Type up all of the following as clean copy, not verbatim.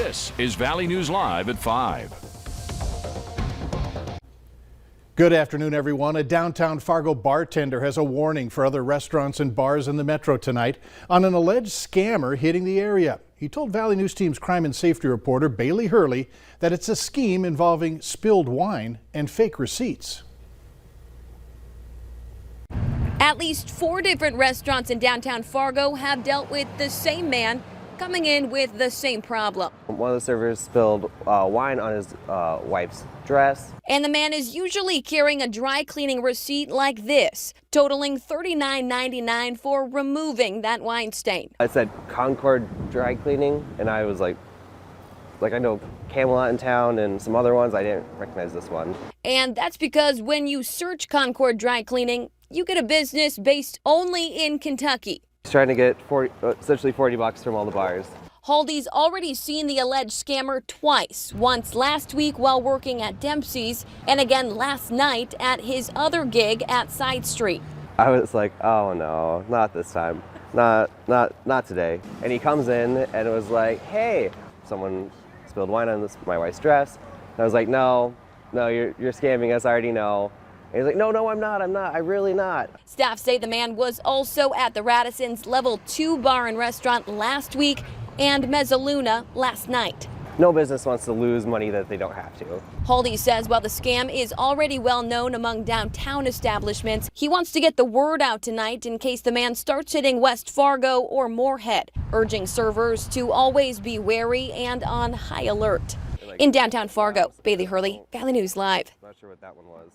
This is Valley News Live at 5. Good afternoon, everyone. A downtown Fargo bartender has a warning for other restaurants and bars in the metro tonight on an alleged scammer hitting the area. He told Valley News Team's crime and safety reporter Bailey Hurley that it's a scheme involving spilled wine and fake receipts. At least 4 different restaurants in downtown Fargo have dealt with the same man coming in with the same problem. One of the servers spilled wine on his wife's dress. And the man is usually carrying a dry cleaning receipt like this, totaling $39.99 for removing that wine stain. It said Concord Dry Cleaning, and I was like I know Camelot in town and some other ones. I didn't recognize this one. And that's because when you search Concord Dry Cleaning, you get a business based only in Kentucky. He's trying to get essentially $40 from all the bars. Haldy's already seen the alleged scammer twice, once last week while working at Dempsey's and again last night at his other gig at Side Street. I was like, oh no, not this time. Not today. And he comes in and it was like, hey, someone spilled wine on my wife's dress. And I was like, no, you're scamming us, I already know. And he's like, no, I'm not, I'm really not. Staff say the man was also at the Radisson's Level 2 bar and restaurant last week and Mezzaluna last night. No business wants to lose money that they don't have to. Haldy says while the scam is already well known among downtown establishments, he wants to get the word out tonight in case the man starts hitting West Fargo or Moorhead, urging servers to always be wary and on high alert. In downtown Fargo, Bailey Hurley, Valley News Live. Not sure what that one was.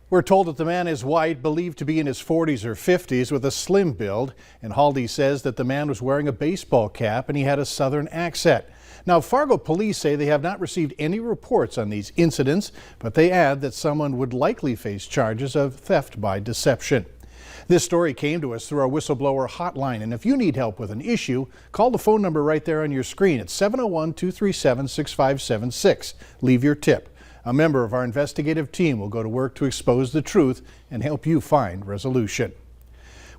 We're told that the man is white, believed to be in his 40s or 50s with a slim build, and Haldy says that the man was wearing a baseball cap and he had a southern accent. Now, Fargo police say they have not received any reports on these incidents, but they add that someone would likely face charges of theft by deception. This story came to us through our whistleblower hotline, and if you need help with an issue, call the phone number right there on your screen at 701-237-6576. Leave your tip. A member of our investigative team will go to work to expose the truth and help you find resolution.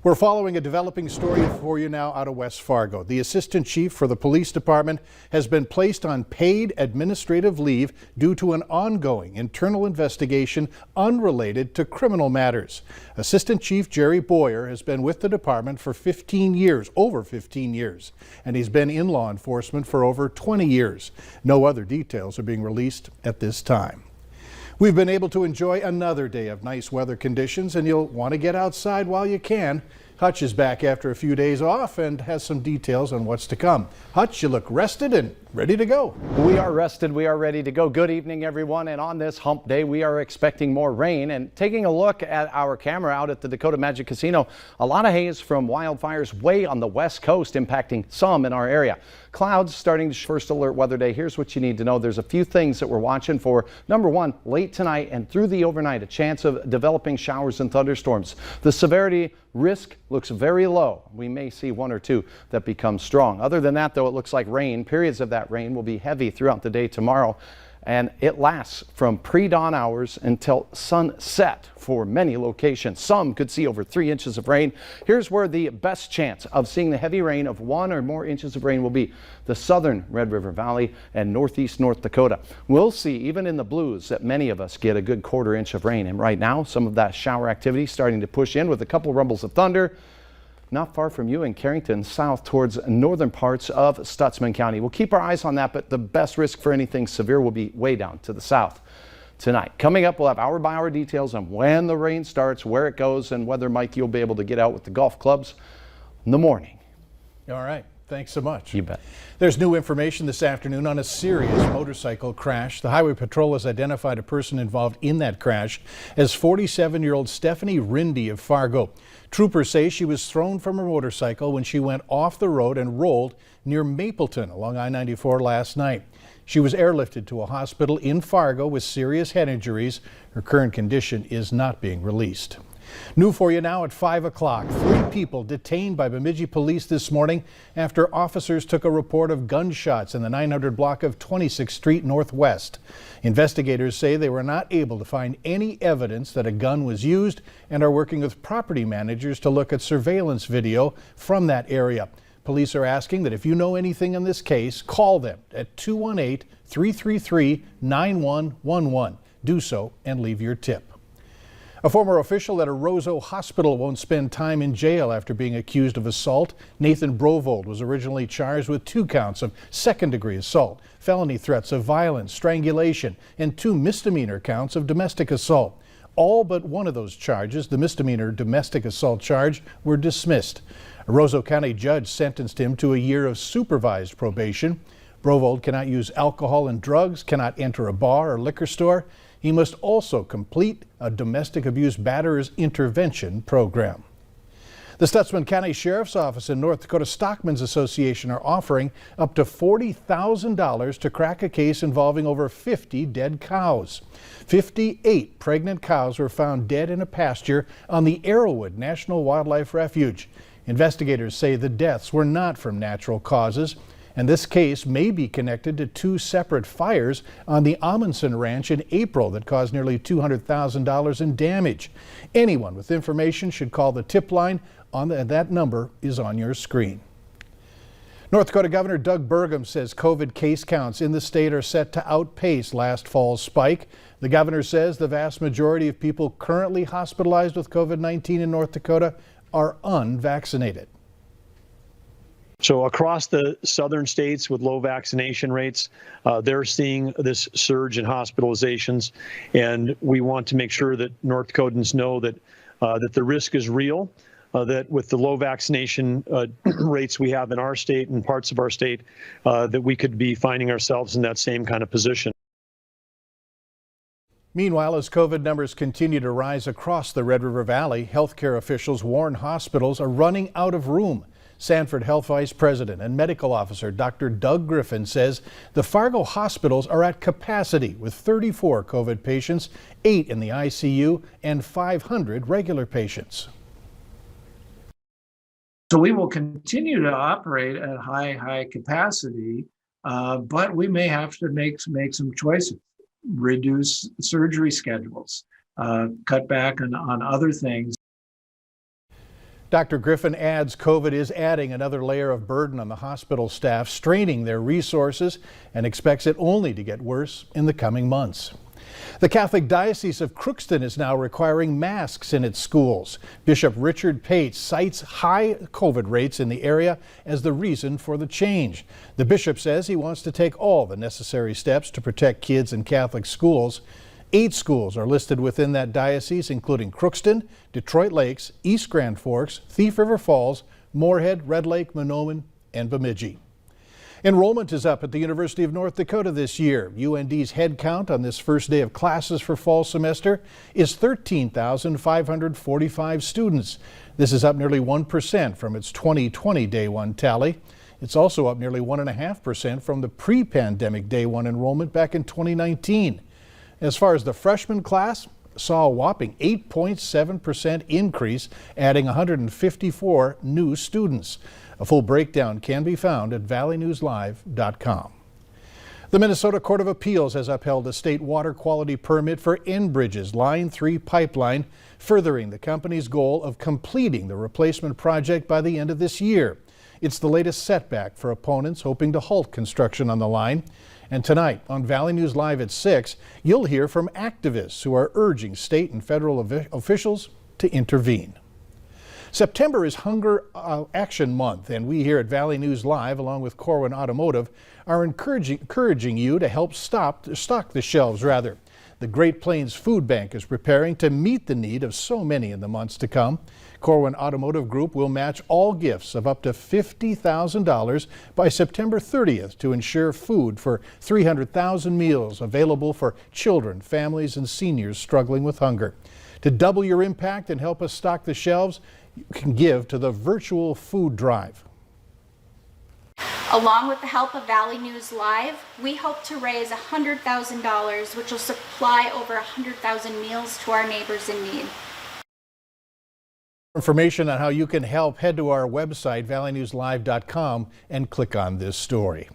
We're following a developing story for you now out of West Fargo. The assistant chief for the police department has been placed on paid administrative leave due to an ongoing internal investigation unrelated to criminal matters. Assistant Chief Jerry Boyer has been with the department for 15 years, over 15 years, and he's been in law enforcement for over 20 years. No other details are being released at this time. We've been able to enjoy another day of nice weather conditions, and you'll want to get outside while you can. Hutch is back after a few days off and has some details on what's to come. Hutch, you look rested and ready to go. We are rested. We are ready to go. Good evening, everyone. And on this hump day, we are expecting more rain. And taking a look at our camera out at the Dakota Magic Casino, a lot of haze from wildfires way on the west coast impacting some in our area. Clouds starting to first alert weather day. Here's what you need to know. There's a few things that we're watching for. Number one, late tonight and through the overnight, a chance of developing showers and thunderstorms. The severity risk looks very low. We may see one or two that become strong. Other than that, though, it looks like rain. Periods of that rain will be heavy throughout the day tomorrow, and it lasts from pre-dawn hours until sunset for many locations. Some could see over 3 inches of rain. Here's where the best chance of seeing the heavy rain of 1 or more inches of rain will be: the southern Red River Valley and northeast North Dakota. We'll see, even in the blues, that many of us get a good 1/4 inch of rain. And right now, some of that shower activity starting to push in with a couple rumbles of thunder not far from you in Carrington, south towards northern parts of Stutsman County. We'll keep our eyes on that, but the best risk for anything severe will be way down to the south tonight. Coming up, we'll have hour-by-hour details on when the rain starts, where it goes, and whether, Mike, you'll be able to get out with the golf clubs in the morning. All right. Thanks so much. You bet. There's new information this afternoon on a serious motorcycle crash. The Highway Patrol has identified a person involved in that crash as 47-year-old Stephanie Rindy of Fargo. Troopers say she was thrown from her motorcycle when she went off the road and rolled near Mapleton along I-94 last night. She was airlifted to a hospital in Fargo with serious head injuries. Her current condition is not being released. New for you now at 5 o'clock. 3 people detained by Bemidji police this morning after officers took a report of gunshots in the 900 block of 26th Street Northwest. Investigators say they were not able to find any evidence that a gun was used and are working with property managers to look at surveillance video from that area. Police are asking that if you know anything on this case, call them at 218-333-9111. Do so and leave your tip. A former official at a Roseau hospital won't spend time in jail after being accused of assault. Nathan Brovold was originally charged with 2 counts of second-degree assault, felony threats of violence, strangulation, and 2 misdemeanor counts of domestic assault. All but one of those charges, the misdemeanor domestic assault charge, were dismissed. A Roseau County judge sentenced him to a year of supervised probation. Brovold cannot use alcohol and drugs, cannot enter a bar or liquor store. He must also complete a domestic abuse batterers intervention program. The Stutsman County Sheriff's Office and North Dakota Stockmen's Association are offering up to $40,000 to crack a case involving over 50 dead cows. 58 pregnant cows were found dead in a pasture on the Arrowwood National Wildlife Refuge. Investigators say the deaths were not from natural causes, and this case may be connected to 2 separate fires on the Amundsen Ranch in April that caused nearly $200,000 in damage. Anyone with information should call the tip line. That number is on your screen. North Dakota Governor Doug Burgum says COVID case counts in the state are set to outpace last fall's spike. The governor says the vast majority of people currently hospitalized with COVID-19 in North Dakota are unvaccinated. So across the southern states with low vaccination rates, they're seeing this surge in hospitalizations, and we want to make sure that North Dakotans know that that the risk is real, that with the low vaccination rates we have in our state and parts of our state, that we could be finding ourselves in that same kind of position. Meanwhile, as COVID numbers continue to rise across the Red River Valley, healthcare officials warn hospitals are running out of room. Sanford Health Vice President and Medical Officer Dr. Doug Griffin says the Fargo hospitals are at capacity with 34 COVID patients, 8 in the ICU, and 500 regular patients. So we will continue to operate at high capacity, but we may have to make some choices, reduce surgery schedules, cut back on other things. Dr. Griffin adds COVID is adding another layer of burden on the hospital staff, straining their resources, and expects it only to get worse in the coming months. The Catholic Diocese of Crookston is now requiring masks in its schools. Bishop Richard Pate cites high COVID rates in the area as the reason for the change. The bishop says he wants to take all the necessary steps to protect kids in Catholic schools. 8 schools are listed within that diocese, including Crookston, Detroit Lakes, East Grand Forks, Thief River Falls, Moorhead, Red Lake, Mahnomen, and Bemidji. Enrollment is up at the University of North Dakota this year. UND's head count on this first day of classes for fall semester is 13,545 students. This is up nearly 1% from its 2020 day one tally. It's also up nearly 1.5% from the pre-pandemic day one enrollment back in 2019. As far as the freshman class, saw a whopping 8.7% increase, adding 154 new students. A full breakdown can be found at valleynewslive.com. The Minnesota Court of Appeals has upheld a state water quality permit for Enbridge's Line 3 pipeline, furthering the company's goal of completing the replacement project by the end of this year. It's the latest setback for opponents hoping to halt construction on the line. And tonight on Valley News Live at 6, you'll hear from activists who are urging state and federal officials to intervene. September is Hunger Action Month, and we here at Valley News Live, along with Corwin Automotive, are encouraging you to help stock the shelves. The Great Plains Food Bank is preparing to meet the need of so many in the months to come. Corwin Automotive Group will match all gifts of up to $50,000 by September 30th to ensure food for 300,000 meals available for children, families, and seniors struggling with hunger. To double your impact and help us stock the shelves, you can give to the virtual food drive. Along with the help of Valley News Live, we hope to raise $100,000, which will supply over 100,000 meals to our neighbors in need. For information on how you can help, head to our website, valleynewslive.com, and click on this story.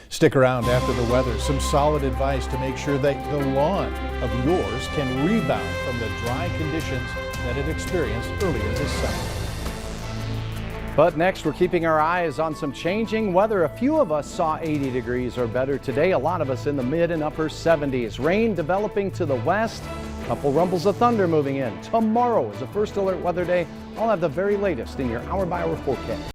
Stick around after the weather. Some solid advice to make sure that the lawn of yours can rebound from the dry conditions that it experienced earlier this summer. But next, we're keeping our eyes on some changing weather. A few of us saw 80 degrees or better today. A lot of us in the mid and upper 70s. Rain developing to the west. A couple rumbles of thunder moving in. Tomorrow is the first alert weather day. I'll have the very latest in your hour-by-hour forecast.